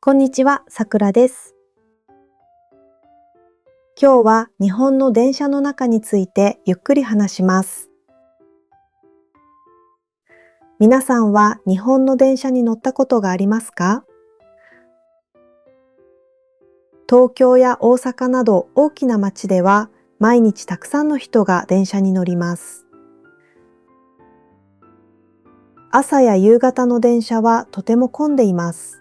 こんにちは、さくらです。今日は日本の電車の中についてゆっくり話します。皆さんは日本の電車に乗ったことがありますか？東京や大阪など大きな街では毎日たくさんの人が電車に乗ります。朝や夕方の電車はとても混んでいます。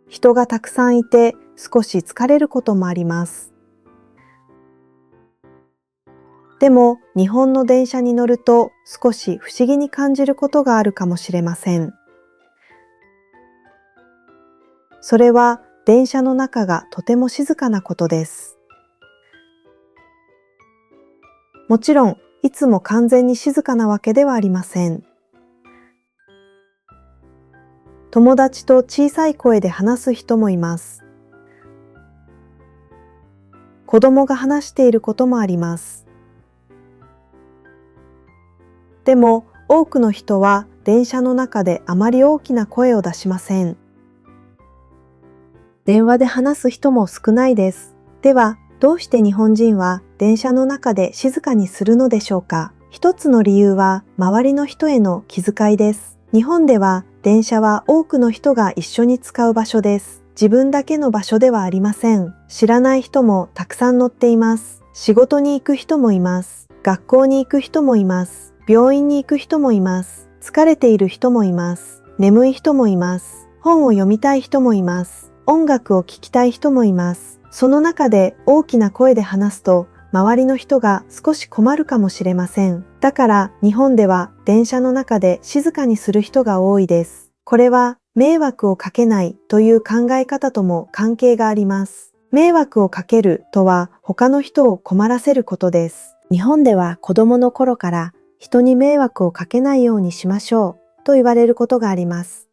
人がたくさんいて少し疲れることもあります。でも日本の電車に乗ると少し不思議に感じることがあるかもしれません。それは電車の中がとても静かなことです。もちろんいつも完全に静かなわけではありません。友達と小さい声で話す人もいます。子供が話していることもあります。でも多くの人は電車の中であまり大きな声を出しません。電話で話す人も少ないです。では、どうして日本人は電車の中で静かにするのでしょうか？一つの理由は周りの人への気遣いです。日本では電車は多くの人が一緒に使う場所です。自分だけの場所ではありません。知らない人もたくさん乗っています。仕事に行く人もいます。学校に行く人もいます。病院に行く人もいます。疲れている人もいます。眠い人もいます。本を読みたい人もいます。音楽を聴きたい人もいます。その中で大きな声で話すと、周りの人が少し困るかもしれません。だから日本では電車の中で静かにする人が多いです。これは迷惑をかけないという考え方とも関係があります。迷惑をかけるとは他の人を困らせることです。日本では子供の頃から人に迷惑をかけないようにしましょうと言われることがあります。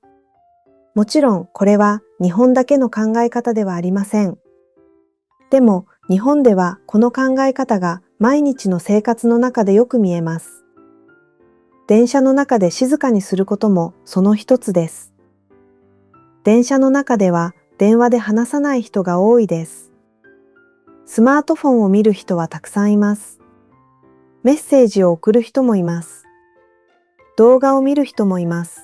もちろんこれは日本だけの考え方ではありません。でも日本ではこの考え方が毎日の生活の中でよく見えます。電車の中で静かにすることもその一つです。電車の中では電話で話さない人が多いです。スマートフォンを見る人はたくさんいます。メッセージを送る人もいます。動画を見る人もいます。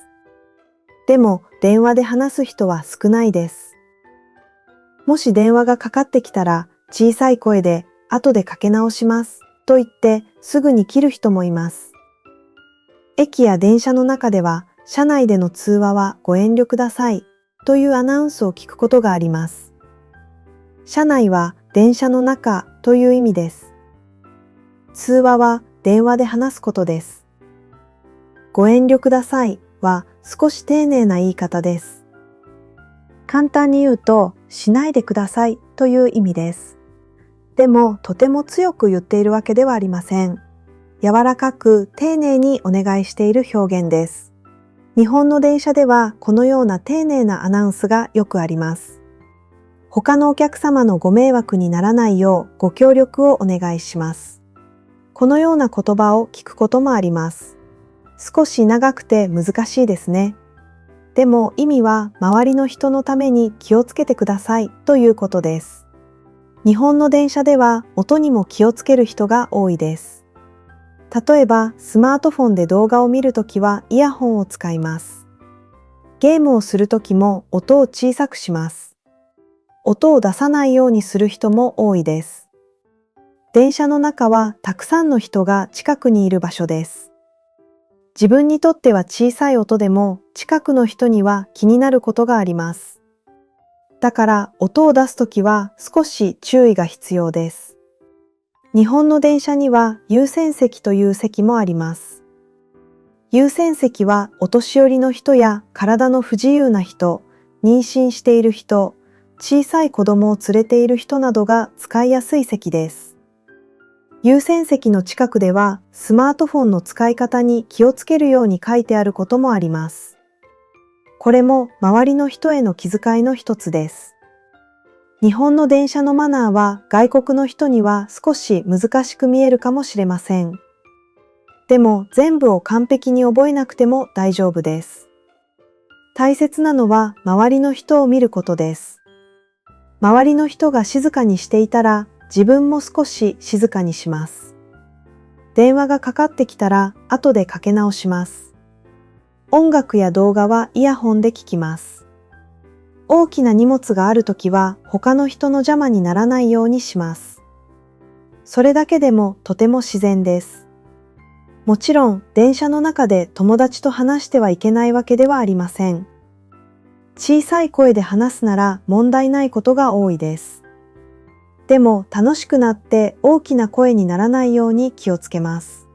でも電話で話す人は少ないです。もし電話がかかってきたら小さい声で後でかけ直しますと言ってすぐに切る人もいます。駅や電車の中では車内での通話はご遠慮くださいというアナウンスを聞くことがあります。車内は電車の中という意味です。通話は電話で話すことです。ご遠慮くださいは少し丁寧な言い方です。簡単に言うと、しないでくださいという意味です。でも、とても強く言っているわけではありません。柔らかく丁寧にお願いしている表現です。日本の電車ではこのような丁寧なアナウンスがよくあります。他のお客様のご迷惑にならないようご協力をお願いします。このような言葉を聞くこともあります。少し長くて難しいですね。でも意味は周りの人のために気をつけてくださいということです。日本の電車では音にも気をつける人が多いです。例えばスマートフォンで動画を見るときはイヤホンを使います。ゲームをするときも音を小さくします。音を出さないようにする人も多いです。電車の中はたくさんの人が近くにいる場所です。自分にとっては小さい音でも近くの人には気になることがあります。だから音を出すときは少し注意が必要です。日本の電車には優先席という席もあります。優先席はお年寄りの人や体の不自由な人、妊娠している人、小さい子供を連れている人などが使いやすい席です。優先席の近くではスマートフォンの使い方に気をつけるように書いてあることもあります。これも周りの人への気遣いの一つです。日本の電車のマナーは外国の人には少し難しく見えるかもしれません。でも全部を完璧に覚えなくても大丈夫です。大切なのは周りの人を見ることです。周りの人が静かにしていたら自分も少し静かにします。電話がかかってきたら後でかけ直します。音楽や動画はイヤホンで聞きます。大きな荷物があるときは他の人の邪魔にならないようにします。それだけでもとても自然です。もちろん電車の中で友達と話してはいけないわけではありません。小さい声で話すなら問題ないことが多いです。でも楽しくなって大きな声にならないように気をつけます。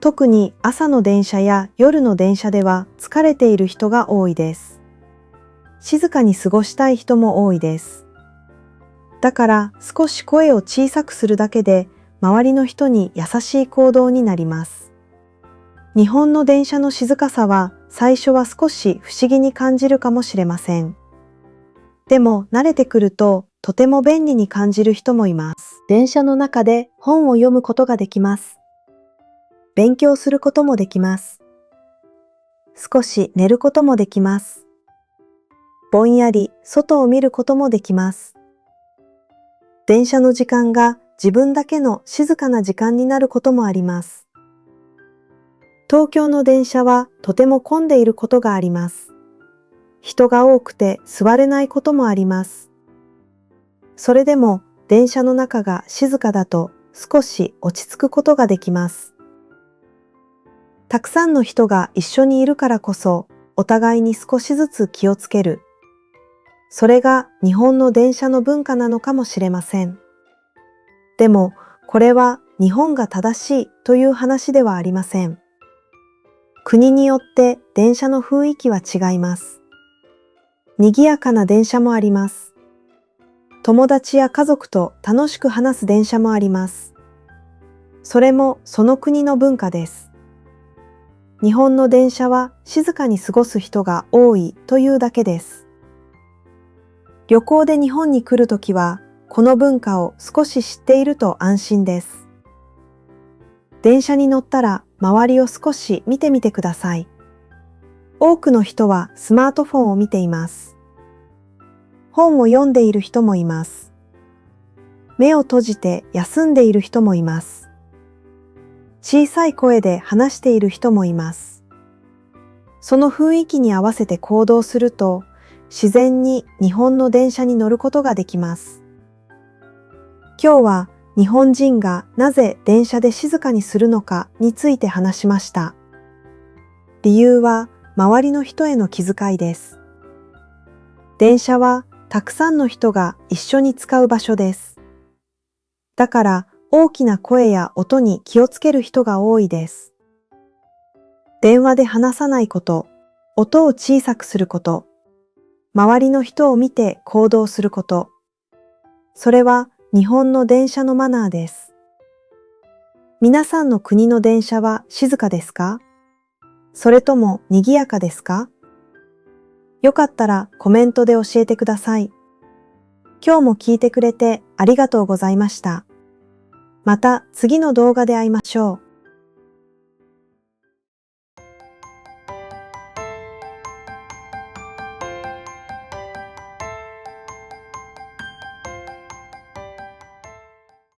特に朝の電車や夜の電車では疲れている人が多いです。静かに過ごしたい人も多いです。だから少し声を小さくするだけで周りの人に優しい行動になります。日本の電車の静かさは最初は少し不思議に感じるかもしれません。でも慣れてくるととても便利に感じる人もいます。電車の中で本を読むことができます。勉強することもできます。少し寝ることもできます。ぼんやり外を見ることもできます。電車の時間が自分だけの静かな時間になることもあります。東京の電車はとても混んでいることがあります。人が多くて座れないこともあります。それでも電車の中が静かだと少し落ち着くことができます。たくさんの人が一緒にいるからこそお互いに少しずつ気をつける。それが日本の電車の文化なのかもしれません。でもこれは日本が正しいという話ではありません。国によって電車の雰囲気は違います。賑やかな電車もあります。友達や家族と楽しく話す電車もあります。それもその国の文化です。日本の電車は静かに過ごす人が多いというだけです。旅行で日本に来るときは、この文化を少し知っていると安心です。電車に乗ったら周りを少し見てみてください。多くの人はスマートフォンを見ています。本を読んでいる人もいます。目を閉じて休んでいる人もいます。小さい声で話している人もいます。その雰囲気に合わせて行動すると、自然に日本の電車に乗ることができます。今日は日本人がなぜ電車で静かにするのかについて話しました。理由は周りの人への気遣いです。電車はたくさんの人が一緒に使う場所です。だから大きな声や音に気をつける人が多いです。電話で話さないこと、音を小さくすること、周りの人を見て行動すること。それは日本の電車のマナーです。皆さんの国の電車は静かですか？それとも賑やかですか？よかったらコメントで教えてください。今日も聞いてくれてありがとうございました。また次の動画で会いましょう。